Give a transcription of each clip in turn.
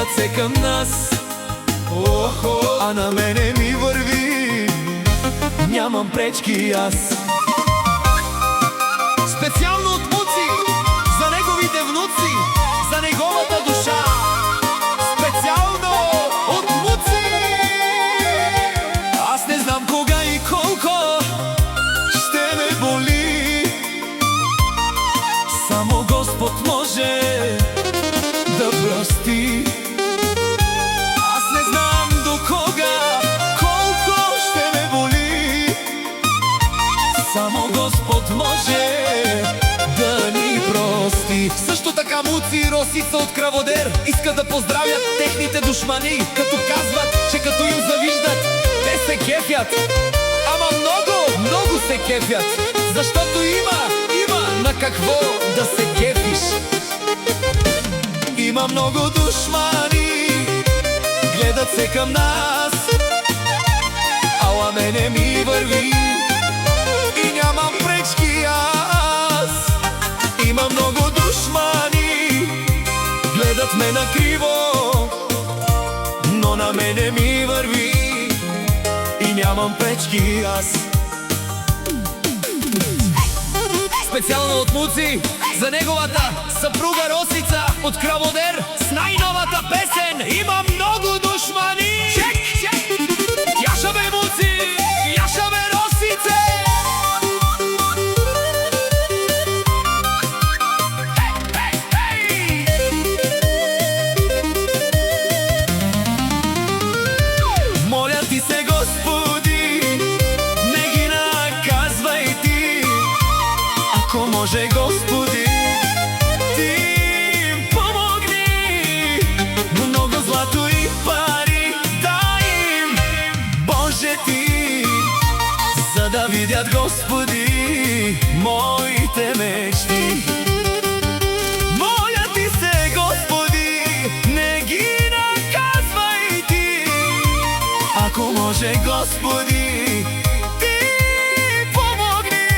гледат се към нас. А на мене ми върви, нямам пречки аз. Специално от Муци, за неговите внуци, за неговата душа. Специално от Муци. Аз не знам кога и колко ще ме боли, само Господ може да прости. Аз не знам до кога, колко ще ме боли, само Господ може да ни прости. Също така Муци и Росица от Кръводер искат да поздравят техните душмани, като казват, че като им завиждат, те се кефят. Ама много, много се кефят, защото има на какво да се кефиш. Има много душмани, гледат се към нас, ала мене ми върви и нямам пречки аз. Има много душмани, гледат ме накриво, но на мене ми върви и нямам пречки аз. Специално от Муци за неговата съпруга Росица от Кръводер с най-новата песен "Има много душмани". Чек! Яша бе, Муци! Яша бе, Росице! Моля ти се, Господи, не ги наказвай ти. Ако може, Господи, ти им помогни. Много злато и пари дай им, Боже ти, за да видят, Господи, моите мечти. Моля ти се, Господи, не ги наказвай ти. Ако може, Господи, ти помогни.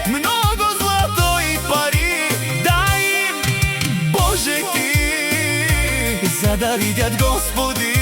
Много злато и пари дай им, Боже ти, за да видят, Господи,